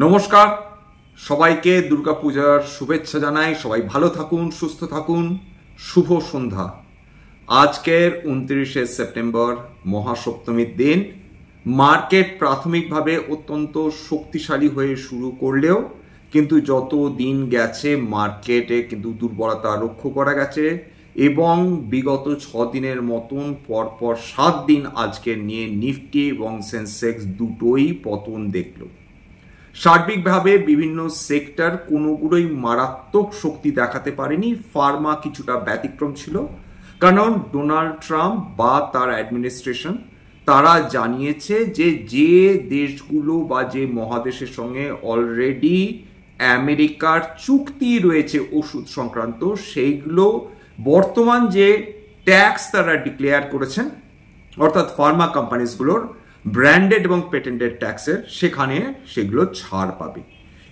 নমস্কার, সবাইকে দুর্গাপূজার শুভেচ্ছা জানাই। সবাই ভালো থাকুন, সুস্থ থাকুন। শুভ সন্ধ্যা। আজকের 29শে সেপ্টেম্বর মহাসপ্তমীর দিন। মার্কেট প্রাথমিকভাবে অত্যন্ত শক্তিশালী হয়ে শুরু করলেও কিন্তু যত দিন গেছে মার্কেটে কিন্তু দুর্বলতা লক্ষ্য করা গেছে এবং বিগত 6 দিনের মতন পরপর 7 দিন আজকের নিয়ে নিফটি এবং সেন্সেক্স দুটোই পতন দেখল। সার্বিকভাবে বিভিন্ন সেক্টর কোনোগুলোই মারাত্মক শক্তি দেখাতে পারেনি। ফার্মা কিছুটা ব্যতিক্রম ছিল, কারণ ডোনাল্ড ট্রাম্প বা তার অ্যাডমিনিস্ট্রেশন তারা জানিয়েছে যে দেশগুলো বা যে মহাদেশের সঙ্গে অলরেডি আমেরিকার চুক্তি রয়েছে ওষুধ সংক্রান্ত, সেইগুলো বর্তমান যে ট্যাক্স তারা ডিক্লেয়ার করেছেন, অর্থাৎ ফার্মা কোম্পানিজগুলোর ব্র্যান্ডেড এবং পেটেন্টেড ট্যাক্সের, সেখানে সেগুলো ছাড় পাবে।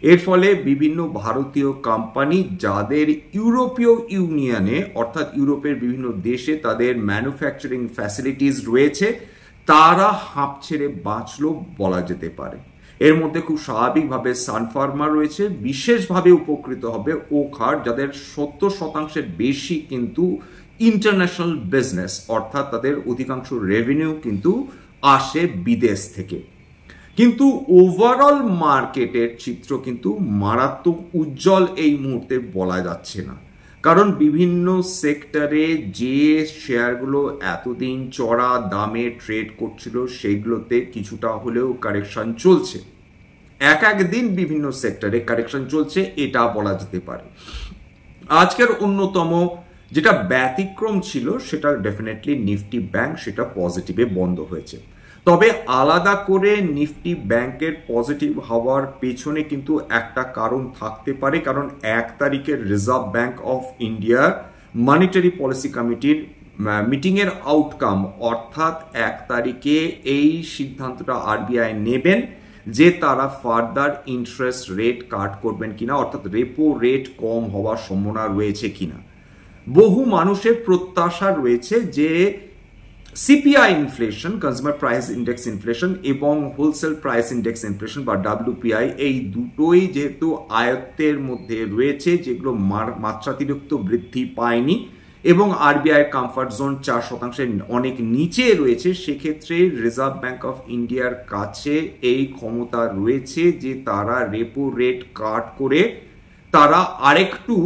এর ফলে বিভিন্ন ভারতীয় কোম্পানি যাদের ইউরোপীয় ইউনিয়নে অর্থাৎ ইউরোপের বিভিন্ন দেশে তাদের ম্যানুফ্যাকচারিং ফ্যাসিলিটিস রয়েছে, তারা হাঁপ ছেড়ে বাঁচলো বলা যেতে পারে। এর মধ্যে খুব স্বাভাবিকভাবে সানফার্মা রয়েছে, বিশেষভাবে উপকৃত হবে ওখার, যাদের 70% বেশি কিন্তু ইন্টারন্যাশনাল বিজনেস, অর্থাৎ তাদের অধিকাংশ রেভিনিউ কিন্তু আসে বিদেশ থেকে। কিন্তু ওভারঅল মার্কেটের চিত্র কিন্তু মারাত্মক উজ্জ্বল এই মুহূর্তে বলা যাচ্ছে না, কারণ বিভিন্ন সেক্টরে যে শেয়ারগুলো এতদিন চড়া দামে ট্রেড করছিল সেইগুলোতে কিছুটা হলেও কারেকশন চলছে। এক দিন বিভিন্ন সেক্টরে কারেকশন চলছে, এটা বলা যেতে পারে। আজকের অন্যতম যেটা ব্যতিক্রম ছিল সেটা ডেফিনেটলি নিফটি ব্যাংক, সেটা পজিটিভে বন্ধ হয়েছে। তবে আলাদা করে নিফটি ব্যাংকের পজিটিভ হওয়ার পেছনে কিন্তু একটা কারণ থাকতে পারে, কারণ 1 তারিখের রিজার্ভ ব্যাংক অফ ইন্ডিয়ার মনিটারি পলিসি কমিটির মিটিংয়ের আউটকাম, অর্থাৎ 1 তারিখে এই সিদ্ধান্তটা আরবিআই নেবেন যে তারা ফার্দার ইন্টারেস্ট রেট কাট করবেন কিনা, অর্থাৎ রেপো রেট কম হওয়ার সম্ভাবনা রয়েছে কিনা। বহু মানুষের প্রত্যাশা রয়েছে যে CPI inflation, consumer price index inflation, এবং হোলসেল প্রাইস ইন্ডেক্স ইনফ্লেশন বা ডাব্লিউপিআই, এই দুটোই যেহেতু আয়ত্তের মধ্যে রয়েছে, যেগুলো মাত্রাতিরিক্ত বৃদ্ধি পায়নি এবং আরবিআই কমফর্ট জোন 4%-এর অনেক নিচে রয়েছে, সেক্ষেত্রে রিজার্ভ ব্যাংক অফ ইন্ডিয়ার কাছে এই ক্ষমতা রয়েছে যে তারা রেপো রেট কাট করে তারা আরেকটু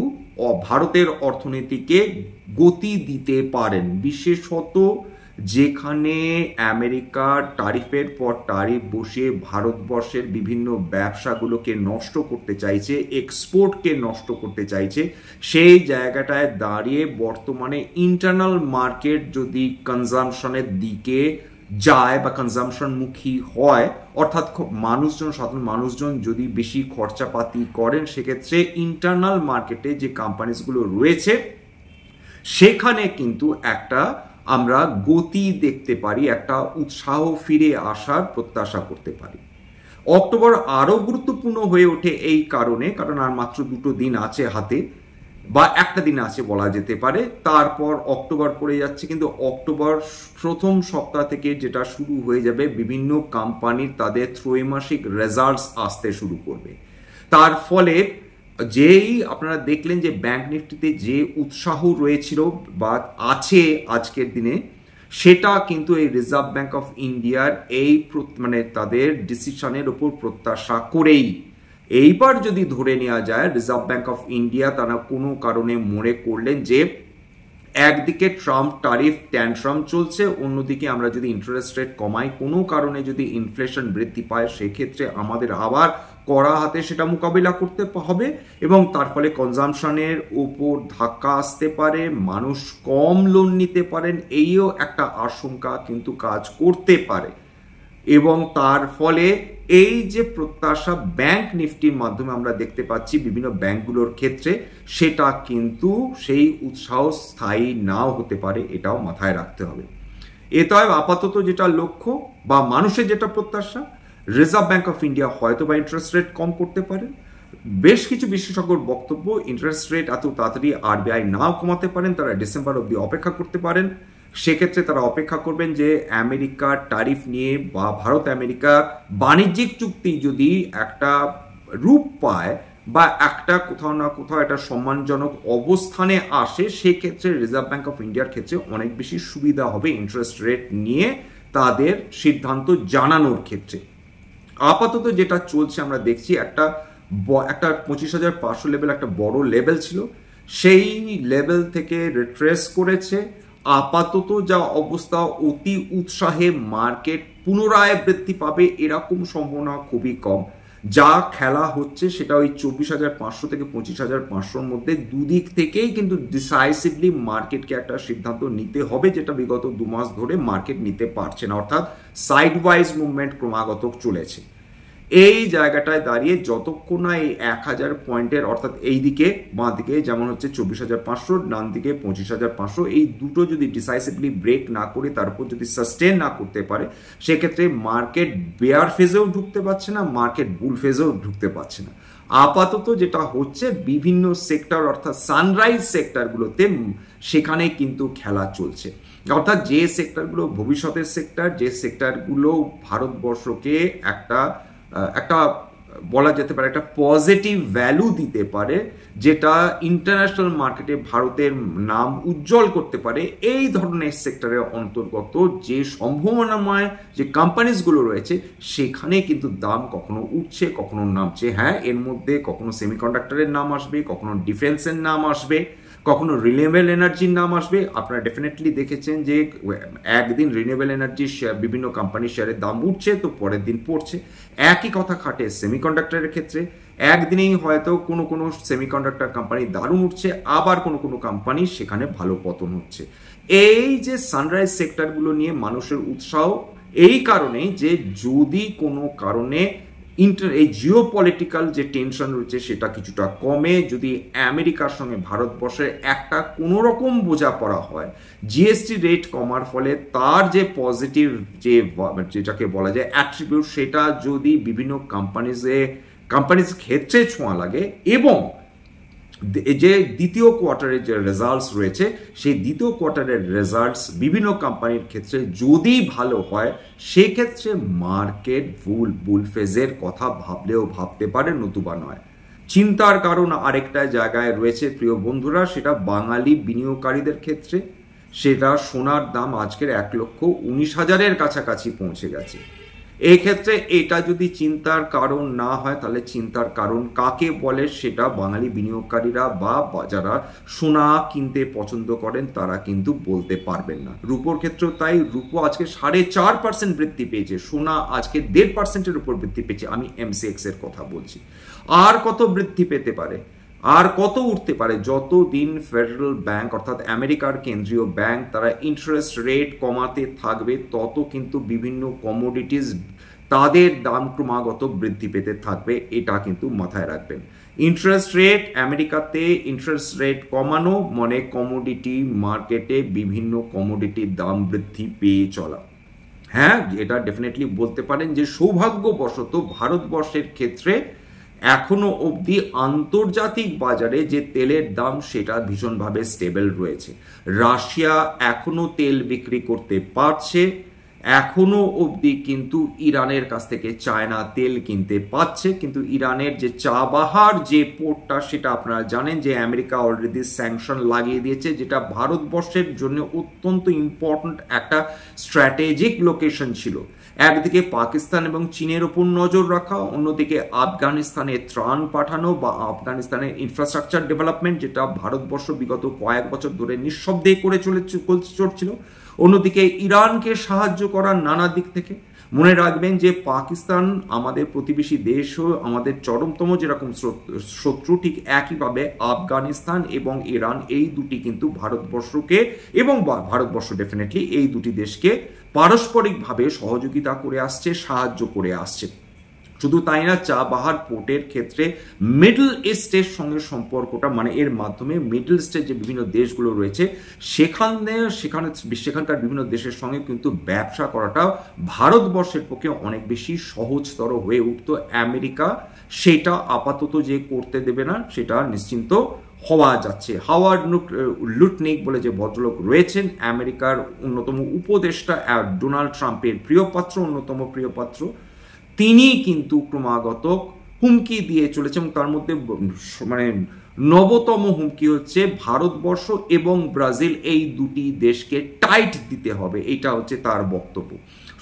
ভারতের অর্থনীতিকে গতি দিতে পারেন। বিশেষত যেখানে আমেরিকা ট্যারিফের পর ট্যারিফ বসিয়ে ভারতবর্ষের বিভিন্ন ব্যবসাগুলোকে নষ্ট করতে চাইছে, এক্সপোর্টকে নষ্ট করতে চাইছে, সেই জায়গাটায় দাঁড়িয়ে বর্তমানে ইন্টারনাল মার্কেট যদি কনজামশনের দিকে যায় বা কনজামশনমুখী হয়, অর্থাৎ সাধারণ মানুষজন যদি বেশি খরচাপাতি করেন, সেক্ষেত্রে ইন্টারনাল মার্কেটে যে কোম্পানিজগুলো রয়েছে সেখানে কিন্তু একটা আমরা গতি দেখতে পারি, একটা উৎসাহ ফিরে আসার প্রত্যাশা করতে পারি। অক্টোবর আরো গুরুত্বপূর্ণ হয়ে ওঠে এই কারণে, কারণ আর মাত্র 2 দিন আছে হাতে, বা একটা দিন আছে বলা যেতে পারে, তারপর অক্টোবর পড়ে যাচ্ছে। কিন্তু অক্টোবর প্রথম সপ্তাহ থেকে যেটা শুরু হয়ে যাবে, বিভিন্ন কোম্পানির তাদের ত্রৈমাসিক রেজাল্টস আসতে শুরু করবে। তার ফলে যেই আপনারা দেখলেন যে ব্যাংক নিফটিতে যে উৎসাহ রয়েছিল বা আছে আজকের দিনে, সেটা কিন্তু এই রিজার্ভ ব্যাংক অফ ইন্ডিয়ার এই তাদের ডিসিশনের উপর প্রত্যাশা করেই। এইবার যদি ধরে নেওয়া যায় রিজার্ভ ব্যাংক অফ ইন্ডিয়া তারা কোনো কারণে মনে করলেন যে একদিকে ট্রাম্প ট্যারিফ ট্যান্ট্রাম চলছে, অন্যদিকে আমরা যদি ইন্টারেস্ট রেট কমাই, কোনো কারণে যদি ইনফ্লেশন বৃদ্ধি পায়, সেক্ষেত্রে আমাদের আবার কড়া হাতে সেটা মোকাবিলা করতে হবে এবং তার ফলে কনজামশনের উপর ধাক্কা আসতে পারে, মানুষ কম লোন নিতে পারেন, এইও একটা আশঙ্কা কিন্তু কাজ করতে পারে। এবং তার ফলে এই যে প্রত্যাশা ব্যাংক নিফটির মাধ্যমে আমরা দেখতে পাচ্ছি বিভিন্ন ব্যাংকগুলোর ক্ষেত্রে, সেটা কিন্তু সেই উৎসাহ স্থায়ী নাও হতে পারে, এটাও মাথায় রাখতে হবে। এটাই আপাতত যেটা লক্ষ্য বা মানুষের যেটা প্রত্যাশা, রিজার্ভ ব্যাংক অফ ইন্ডিয়া হয়তো বা ইন্টারেস্ট রেট কম করতে পারে। বেশ কিছু বিশেষজ্ঞর বক্তব্য, ইন্টারেস্ট রেট এত তাড়াতাড়ি আরবিআই নাও কমাতে পারেন, তারা ডিসেম্বর অবধি অপেক্ষা করতে পারেন। সেক্ষেত্রে তারা অপেক্ষা করবেন যে আমেরিকার ট্যারিফ নিয়ে বা ভারত আমেরিকা বাণিজ্যিক চুক্তি যদি একটা রূপ পায় বা একটা কোথাও না কোথাও একটা সম্মানজনক অবস্থানে আসে, সেক্ষেত্রে রিজার্ভ ব্যাঙ্ক অফ ইন্ডিয়ার ক্ষেত্রে অনেক বেশি সুবিধা হবে ইন্টারেস্ট রেট নিয়ে তাদের সিদ্ধান্ত জানানোর ক্ষেত্রে। আপাতত যেটা চলছে আমরা দেখছি একটা 25,500 লেভেল একটা বড় লেভেল ছিল, সেই লেভেল থেকে রিট্রেস করেছে। আপাতত যা অবস্থা, অতি উৎসাহে মার্কেট পুনরায় বৃদ্ধি পাবে এরকম সম্ভাবনা খুবই কম। যা খেলা হচ্ছে সেটা ওই 24,500 থেকে 25,500-র মধ্যে, দুদিক থেকেই কিন্তু ডিসাইসিভলি মার্কেটকে একটা সিদ্ধান্ত নিতে হবে, যেটা বিগত 2 মাস ধরে মার্কেট নিতে পারছে না, অর্থাৎ সাইডওয়াইজ মুভমেন্ট ক্রমাগত চলেছে। এই জায়গাটায় দাঁড়িয়ে যতক্ষণ না এই 1,000 পয়েন্টের, অর্থাৎ এই দিকে বাঁ দিকে যেমন হচ্ছে 24,500, ডান দিকে 25,500, এই দুটো যদি ডিসাইসিভলি ব্রেক না করে তারপর যদি সাস্টেন না করতে পারে, সেক্ষেত্রে মার্কেট বেয়ার ফেজেও ঢুকতে পারছে না, মার্কেট বুল ফেজেও ঢুকতে পারছে না। আপাতত যেটা হচ্ছে বিভিন্ন সেক্টর অর্থাৎ সানরাইজ সেক্টরগুলোতে সেখানে কিন্তু খেলা চলছে, অর্থাৎ যে সেক্টরগুলো ভবিষ্যতের সেক্টর, যে সেক্টরগুলো ভারতবর্ষকে একটা বলা যেতে পারে একটা পজিটিভ ভ্যালু দিতে পারে, যেটা ইন্টারন্যাশনাল মার্কেটে ভারতের নাম উজ্জ্বল করতে পারে, এই ধরনের সেক্টরের অন্তর্গত যে সম্ভাবনাময় যে কোম্পানিজগুলো রয়েছে সেখানে কিন্তু দাম কখনো উঠছে কখনো নামছে। হ্যাঁ, এর মধ্যে কখনো সেমিকন্ডাক্টরের নাম আসবে, কখনো ডিফেন্সের নাম আসবে, কখনো রিনিউয়েবল এনার্জির নাম আসবে। আপনারা ডেফিনেটলি দেখেছেন যে একদিন রিনিউয়েবল এনার্জির বিভিন্ন কোম্পানির শেয়ারের দাম উঠছে তো পরের দিন পড়ছে। একই কথা খাটে সেমিকন্ডাক্টরের ক্ষেত্রে, একদিনেই হয়তো কোনো সেমিকন্ডাক্টর কোম্পানি দারুণ উঠছে, আবার কোনো কোম্পানি সেখানে ভালো পতন হচ্ছে। এই যে সানরাইজ সেক্টরগুলো নিয়ে মানুষের উৎসাহ এই কারণে যে যদি কোনো কারণে এই জিওপলিটিক্যাল যে টেনশন রয়েছে সেটা কিছুটা কমে, যদি আমেরিকার সঙ্গে ভারতবর্ষের একটা কোনো রকম বোঝাপড়া হয়, জিএসটি রেট কমার ফলে তার যে পজিটিভ যেটাকে বলা যায় অ্যাট্রিবিউট, সেটা যদি বিভিন্ন কোম্পানিজ ক্ষেত্রে ছোঁয়া লাগে এবং যে দ্বিতীয় কোয়ার্টারের যে রেজাল্টস রয়েছে সেই দ্বিতীয় কোয়ার্টারের রেজাল্টস বিভিন্ন কোম্পানির ক্ষেত্রে যদি ভালো হয়, সেক্ষেত্রে মার্কেট বুল ফেজের কথা ভাবলেও ভাবতে পারে, নতুবা নয়। চিন্তার কারণ আরেকটা জায়গায় রয়েছে প্রিয় বন্ধুরা, সেটা বাঙালি বিনিয়োগকারীদের ক্ষেত্রে। সেটা সোনার দাম আজকের 1,19,000-এর কাছাকাছি পৌঁছে গেছে। এক্ষেত্রে এটা যদি চিন্তার কারণ না হয়, তাহলে চিন্তার কারণ কাকে বলে সেটা বাঙালি বিনিয়োগকারীরা বা যারা সোনা কিনতে পছন্দ করেন তারা কিন্তু বলতে পারবেন না। রুপোর ক্ষেত্রেও তাই, রুপো আজকে 4.5% বৃদ্ধি পেয়েছে, সোনা আজকে 1.5%-এর উপর বৃদ্ধি পেয়েছে। আমি এমসিএক্স এর কথা বলছি। আর কত বৃদ্ধি পেতে পারে, আর কত উঠতে পারে? যতদিন ফেডারেল ব্যাংক অর্থাৎ আমেরিকার কেন্দ্রীয় ব্যাংক তারা ইন্টারেস্ট রেট কমাতে থাকবে, তত কিন্তু বিভিন্ন কমোডিটিস তাদের দাম ক্রমাগত বৃদ্ধি পেতে থাকবে, এটা কিন্তু মাথায় রাখবেন। ইন্টারেস্ট রেট আমেরিকাতে ইন্টারেস্ট রেট কমানো মানে কমোডিটি মার্কেটে বিভিন্ন কমোডিটির দাম বৃদ্ধি পেয়ে চলা। হ্যাঁ, এটা ডেফিনেটলি বলতে পারেন যে সৌভাগ্যবশত ভারতবর্ষের ক্ষেত্রে এখনো অবধি আন্তর্জাতিক বাজারে যে তেলের দাম সেটা ভীষণভাবে স্টেবল রয়েছে। রাশিয়া এখনো তেল বিক্রি করতে পারছে, এখনো অবধি কিন্তু ইরানের কাছ থেকে চায়না তেল কিনতে পাচ্ছে, কিন্তু ইরানের যে চাবাহার যে পোর্টটা সেটা আপনারা জানেন যে আমেরিকা অলরেডি স্যাংশন লাগিয়ে দিয়েছে, যেটা ভারতবর্ষের জন্য অত্যন্ত ইম্পর্টেন্ট একটা স্ট্র্যাটেজিক লোকেশন ছিল। একদিকে পাকিস্তান এবং চীনের ওপর নজর রাখা, অন্যদিকে আফগানিস্তানে ত্রাণ পাঠানো বা আফগানিস্তানের ইনফ্রাস্ট্রাকচার ডেভেলপমেন্ট, যেটা ভারতবর্ষ বিগত কয়েক বছর ধরে নিঃশব্দে করে চলছিল। অন্যদিকে ইরানকে সাহায্য করার নানা দিক থেকে। মনে রাখবেন যে পাকিস্তান আমাদের প্রতিবেশী দেশও, আমাদের চরমতম যেরকম শত্রু, ঠিক একইভাবে আফগানিস্তান এবং ইরান এই দুটি কিন্তু ভারতবর্ষকে এবং ভারতবর্ষ ডেফিনেটলি এই দুটি দেশকে পারস্পরিকভাবে সহযোগিতা করে আসছে, সাহায্য করে আসছে। শুধু তাই না, চাবাহার পোর্টের ক্ষেত্রে মিডল ইস্টের সঙ্গে সম্পর্কটা, মানে এর মাধ্যমে মিডল ইস্টের যে বিভিন্ন দেশগুলো রয়েছে সেখানকার বিভিন্ন দেশের সঙ্গে কিন্তু ব্যবসা করাটা ভারতবর্ষের পক্ষে অনেক বেশি সহজতর হয়ে উঠত। আমেরিকা সেটা আপাতত যে করতে দেবে না সেটা নিশ্চিন্ত হওয়া যাচ্ছে। হাওয়ার্ড লুটনিক বলে যে ভদ্রলোক রয়েছেন, আমেরিকার অন্যতম উপদেষ্টা, ডোনাল্ড ট্রাম্পের অন্যতম প্রিয় পাত্র, তিনি কিন্তু ক্রমাগত হুমকি দিয়ে চলেছে, এবং তার মধ্যে মানে নবতম হুমকি হচ্ছে ভারতবর্ষ এবং ব্রাজিল এই দুটি দেশকে টাইট দিতে হবে, এটা হচ্ছে তার বক্তব্য।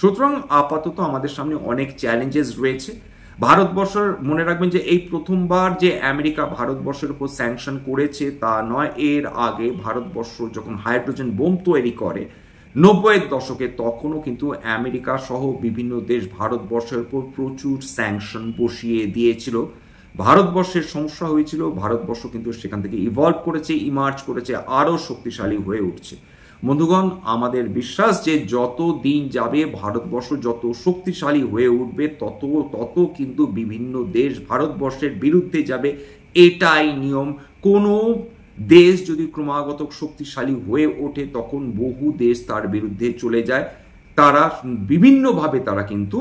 সুতরাং আপাতত আমাদের সামনে অনেক চ্যালেঞ্জেস রয়েছে। ভারতবর্ষের মনে রাখবেন যে এই প্রথমবার যে আমেরিকা ভারতবর্ষের উপর স্যাংশন করেছে তা নয়, এর আগে ভারতবর্ষ যখন হাইড্রোজেন বোম তৈরি করে 90-এর দশকে, তখনও কিন্তু আমেরিকা সহ বিভিন্ন দেশ ভারতবর্ষের উপর প্রচুর স্যাংশন বসিয়ে দিয়েছিল। ভারতবর্ষের সমস্যা হয়েছিল, ভারতবর্ষ কিন্তু সেখান থেকে ইভলভ করেছে, ইমার্জ করেছে, আরও শক্তিশালী হয়ে উঠছে। বন্ধুগণ, আমাদের বিশ্বাস যে যত দিন যাবে ভারতবর্ষ যত শক্তিশালী হয়ে উঠবে তত কিন্তু বিভিন্ন দেশ ভারতবর্ষের বিরুদ্ধে যাবে, এটাই নিয়ম। কোনো দেশ যদি ক্রমাগত শক্তিশালী হয়ে ওঠে তখন বহু দেশ তার বিরুদ্ধে চলে যায়। তারা বিভিন্নভাবে তারা কিন্তু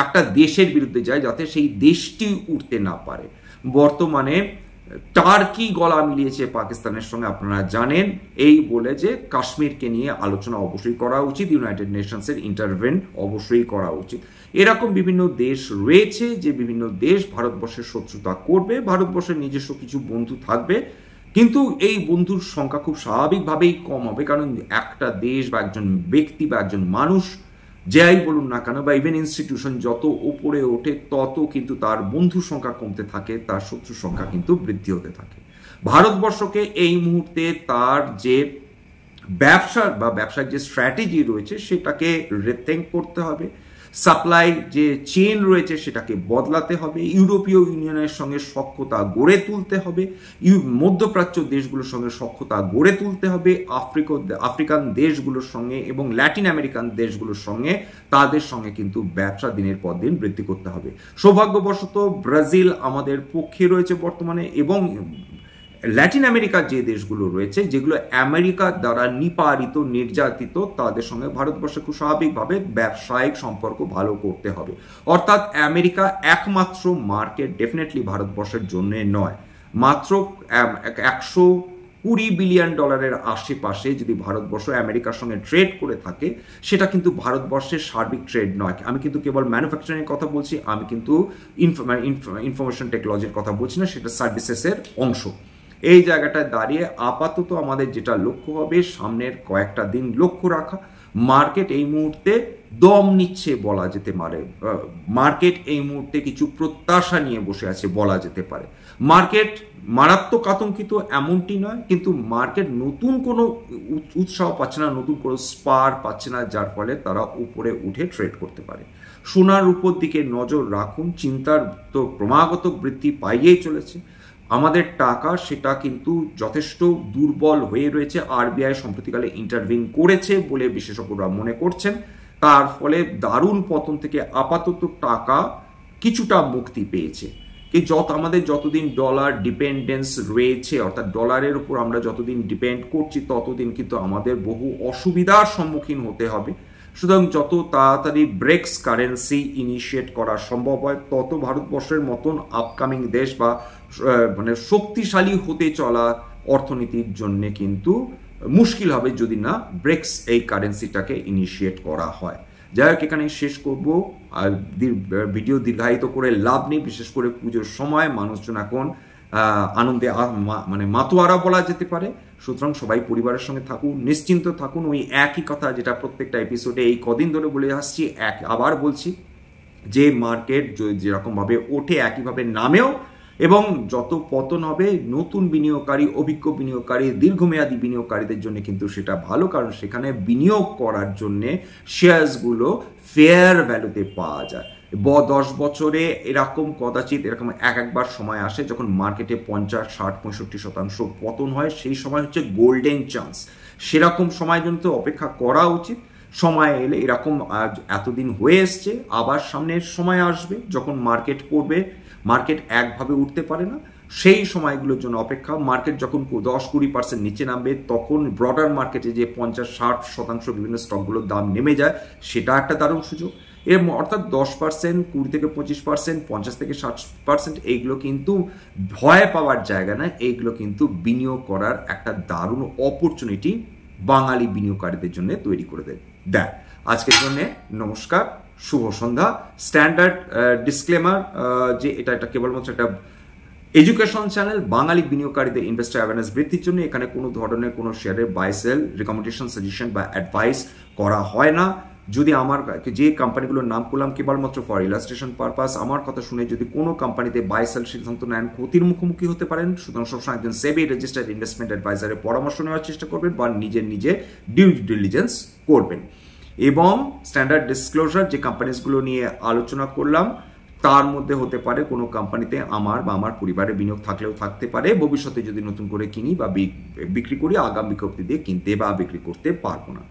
একটা দেশের বিরুদ্ধে যায় যাতে সেই দেশটি উঠতে না পারে। বর্তমানে টার্কি গলা মিলিয়েছে পাকিস্তানের সঙ্গে, আপনারা জানেন, এই বলে যে কাশ্মীরকে নিয়ে আলোচনা অবশ্যই করা উচিত, ইউনাইটেড নেশনসের ইন্টারভেন অবশ্যই করা উচিত। এরকম বিভিন্ন দেশ রয়েছে যে বিভিন্ন দেশ ভারতবর্ষের শত্রুতা করবে, ভারতবর্ষের নিজস্ব কিছু বন্ধু থাকবে, কিন্তু এই বন্ধুর সংখ্যা খুব স্বাভাবিকভাবেই কম হবে, কারণ একটা দেশ বা একজন ব্যক্তি বা একজন মানুষ যাই বলুন না কেন বা ইভেন ইনস্টিটিউশন যত উপরে ওঠে তত কিন্তু তার বন্ধুর সংখ্যা কমতে থাকে, তার শত্রুর সংখ্যা কিন্তু বৃদ্ধি হতে থাকে। ভারতবর্ষকে এই মুহূর্তে তার যে ব্যবসার যে স্ট্র্যাটেজি রয়েছে সেটাকে রিথিঙ্ক করতে হবে, সাপ্লাই যে চেইন রয়েছে সেটাকে বদলাতে হবে, ইউরোপীয় ইউনিয়নের সঙ্গে সখ্যতা গড়ে তুলতে হবে, মধ্যপ্রাচ্য দেশগুলোর সঙ্গে সখ্যতা গড়ে তুলতে হবে, আফ্রিকান দেশগুলোর সঙ্গে এবং ল্যাটিন আমেরিকান দেশগুলোর সঙ্গে তাদের সঙ্গে কিন্তু ব্যবসা দিনের পর দিন বৃদ্ধি করতে হবে। সৌভাগ্যবশত ব্রাজিল আমাদের পক্ষে রয়েছে বর্তমানে, এবং ল্যাটিন আমেরিকার যে দেশগুলো রয়েছে যেগুলো আমেরিকার দ্বারা নিপারিত নির্যাতিত, তাদের সঙ্গে ভারতবর্ষে খুব স্বাভাবিকভাবে ব্যবসায়িক সম্পর্ক ভালো করতে হবে। অর্থাৎ আমেরিকা একমাত্র মার্কেট ডেফিনেটলি ভারতবর্ষের জন্য নয়। মাত্র $120 বিলিয়ন আশেপাশে যদি ভারতবর্ষ আমেরিকার সঙ্গে ট্রেড করে থাকে, সেটা কিন্তু ভারতবর্ষের সার্বিক ট্রেড নয়। আমি কিন্তু কেবল ম্যানুফ্যাকচারিং কথা বলছি, আমি কিন্তু ইনফরমেশন টেকনোলজির কথা বলছি না, সেটা সার্ভিসেসের অংশ। এই জায়গাটায় দাঁড়িয়ে আপাতত আমাদের যেটা লক্ষ্য হবে সামনের কয়েকটা দিন লক্ষ্য রাখা। মার্কেট এই মুহূর্তে দম নিচ্ছে বলা যেতে পারে, মার্কেট এই মুহূর্তে কিছু প্রত্যাশা নিয়ে বসে আছে বলা যেতে পারে। মার্কেট মারাত্মক আতঙ্কিত এমনটি নয়, কিন্তু মার্কেট নতুন কোনো উৎসাহ পাচ্ছে না, নতুন কোনো স্পার পাচ্ছে না, যার ফলে তারা উপরে উঠে ট্রেড করতে পারে। সোনার উপর দিকে নজর রাখুন, চিন্তার তো ক্রমাগত বৃদ্ধি পাইয়েই চলেছে। আমাদের টাকা সেটা কিন্তু যথেষ্ট দুর্বল হয়ে রয়েছে, আরবিআই সম্প্রতিকালে ইন্টারভিন করেছে বলে বিশেষজ্ঞরা মনে করছেন, তার ফলে দারুণ পতন থেকে আপাতত টাকা কিছুটা মুক্তি পেয়েছে। আমাদের যতদিন ডলার ডিপেন্ডেন্স রয়েছে, অর্থাৎ ডলারের উপর আমরা যতদিন ডিপেন্ড করছি ততদিন কিন্তু আমাদের বহু অসুবিধার সম্মুখীন হতে হবে। সুতরাং যত তাড়াতাড়ি ব্রেক্স কারেন্সি ইনিশিয়েট করা সম্ভব হয় তত ভারতবর্ষের মতন আপকামিং দেশ বা মানে শক্তিশালী হতে চলা অর্থনীতির জন্য কিন্তু মুশকিল হবে যদি না ব্রেক্স এই কারেন্সিটাকে ইনিশিয়েট করা হয়। যাই হোক, এখানে শেষ করব। আর ভিডিও দীর্ঘায়িত করে লাভ নেই, বিশেষ করে পুজোর সময় মানুষজন এখন আনন্দে মানে মাতোয়ারা বলা যেতে পারে। সুতরাং সবাই পরিবারের সঙ্গে থাকুন, নিশ্চিন্ত থাকুন। ওই একই কথা যেটা প্রত্যেকটা এপিসোডে এই কদিন ধরে বলে আসছি, আবার বলছি যে মার্কেট যেরকমভাবে ওঠে একইভাবে নামেও, এবং যত পতন হবে নতুন বিনিয়োগকারী, অভিজ্ঞ বিনিয়োগকারী, দীর্ঘমেয়াদী বিনিয়োগকারীদের জন্য কিন্তু সেটা ভালো, কারণ সেখানে বিনিয়োগ করার জন্য শেয়ারসগুলো ফেয়ার ভ্যালুতে পাওয়া যায়। 10 বছরে এরকম কদাচিৎ এরকম একবার সময় আসে যখন মার্কেটে 50, 60, 65% পতন হয়, সেই সময় হচ্ছে গোল্ডেন চান্স। সেরকম সময় জন্য তো অপেক্ষা করা উচিত। সময় এলে এরকম এতদিন হয়ে এসছে, আবার সামনের সময় আসবে যখন মার্কেট পড়বে, মার্কেট একভাবে উঠতে পারে না, সেই সময়গুলোর জন্য অপেক্ষা। মার্কেট যখন 10-20% নিচে নামবে তখন ব্রডার মার্কেটে যে 50-60% বিভিন্ন স্টকগুলোর দাম নেমে যায়, সেটা একটা দারুণ সুযোগ। অর্থাৎ 10%, 20-25%, 50-60%, এইগুলো কিন্তু ভয় পাওয়ার জায়গা না, এইগুলো কিন্তু বিনিয়োগ করার একটা দারুণ অপরচুনিটি বাঙালি বিনিয়োগকারীদের জন্য তৈরি করে দেয়। আজকের জন্য নমস্কার, শুভ সন্ধ্যা। স্ট্যান্ডার্ড ডিসক্লেমার যে এটা কেবলমাত্র একটা এডুকেশন চ্যানেল, বাঙালি বিনিয়োগকারীদের ইনভেস্টার অ্যাওয়ারনেস বৃদ্ধির জন্য এখানে কোনো ধরনের কোনো শেয়ারের বাই সেল রিকমেন্ডেশন, সাজেশন বা অ্যাডভাইস করা হয় না। যদি আমার যে কোম্পানিগুলোর নাম করলাম কেবলমাত্র ফর ইলাস্ট্রেশন পারপাস, আমার কথা শুনে যদি কোনো কোম্পানিতে বাই সেল সিদ্ধান্ত নেন ক্ষতির মুখোমুখি হতে পারেন। সুতরাং সবসময় একজন সেবি রেজিস্টার্ড ইনভেস্টমেন্ট অ্যাডভাইজারের পরামর্শ নেওয়ার চেষ্টা করবেন বা নিজে ডিউ ডিলিজেন্স করবেন। এবং স্ট্যান্ডার্ড ডিসক্লোজার যে কোম্পানিজগুলো নিয়ে আলোচনা করলাম তার মধ্যে হতে পারে কোনো কোম্পানিতে আমার বা আমার পরিবারের বিনিয়োগ থাকলেও থাকতে পারে। ভবিষ্যতে যদি নতুন করে কিনি বা বিক্রি করি, আগাম বিজ্ঞপ্তি দিয়ে কিনতে বা বিক্রি করতে পারবো না।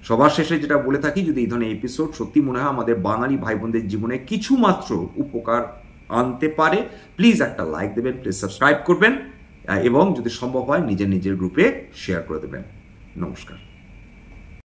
সবার শেষে যেটা বলে থাকি, যদি এই ধরনের এপিসোড সত্যি মনে হয় আমাদের বাঙালি ভাই বোনদের জীবনে কিছু মাত্র উপকার আনতে পারে, প্লিজ একটা লাইক দেবেন, প্লিজ সাবস্ক্রাইব করবেন এবং যদি সম্ভব হয় নিজের গ্রুপে শেয়ার করে দেবেন। নমস্কার।